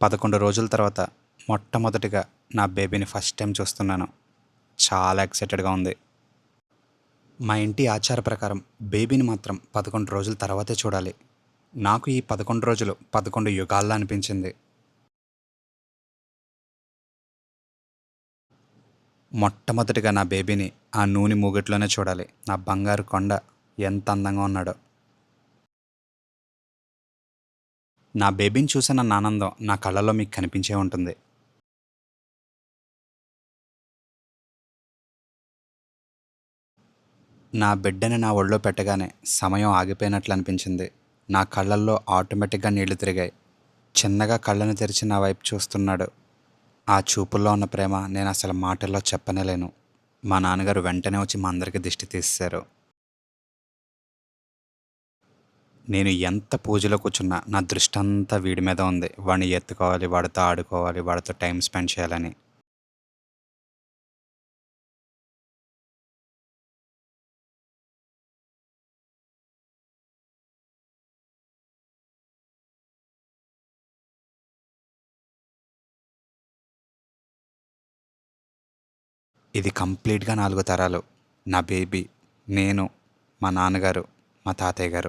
11 రోజుల తర్వాత మొట్టమొదటిగా నా బేబీని ఫస్ట్ టైం చూస్తున్నాను. చాలా ఎక్సైటెడ్‌గా ఉంది. మా ఇంటి ఆచార ప్రకారం బేబీని మాత్రం 11 రోజుల తర్వాతే చూడాలి. నాకు ఈ 11 రోజులు 11 యుగాల్లా అనిపించింది. మొట్టమొదటిగా నా బేబీని ఆ నూనె మూగిట్లోనే చూడాలి. నా బంగారు కొండ ఎంత అందంగా ఉన్నాడో! నా బేబీని చూసిన ఆనందం నా కళ్ళలో మీకు కనిపించే ఉంటుంది. నా బిడ్డని నా ఒళ్ళో పెట్టగానే సమయం ఆగిపోయినట్లు అనిపించింది. నా కళ్ళల్లో ఆటోమేటిక్‌గా నీళ్లు తిరిగాయి. చిన్నగా కళ్ళను తెరిచి నా వైపు చూస్తున్నాడు. ఆ చూపుల్లో ఉన్న ప్రేమ నేనసలు మాటల్లో చెప్పనేలేను. మా నాన్నగారు వెంటనే వచ్చి మా అందరికి దిష్టి తీసేశారు. నేను ఎంత పూజలో కూర్చున్నా నా దృష్టంతా వీడి మీద ఉంది. వాడిని ఎత్తుకోవాలి, వాడితో ఆడుకోవాలి, వాడితో టైమ్ స్పెండ్ చేయాలని. ఇది కంప్లీట్‌గా 4 తరాలు. నా బేబీ, నేను, మా నాన్నగారు, మా తాతయ్య గారు.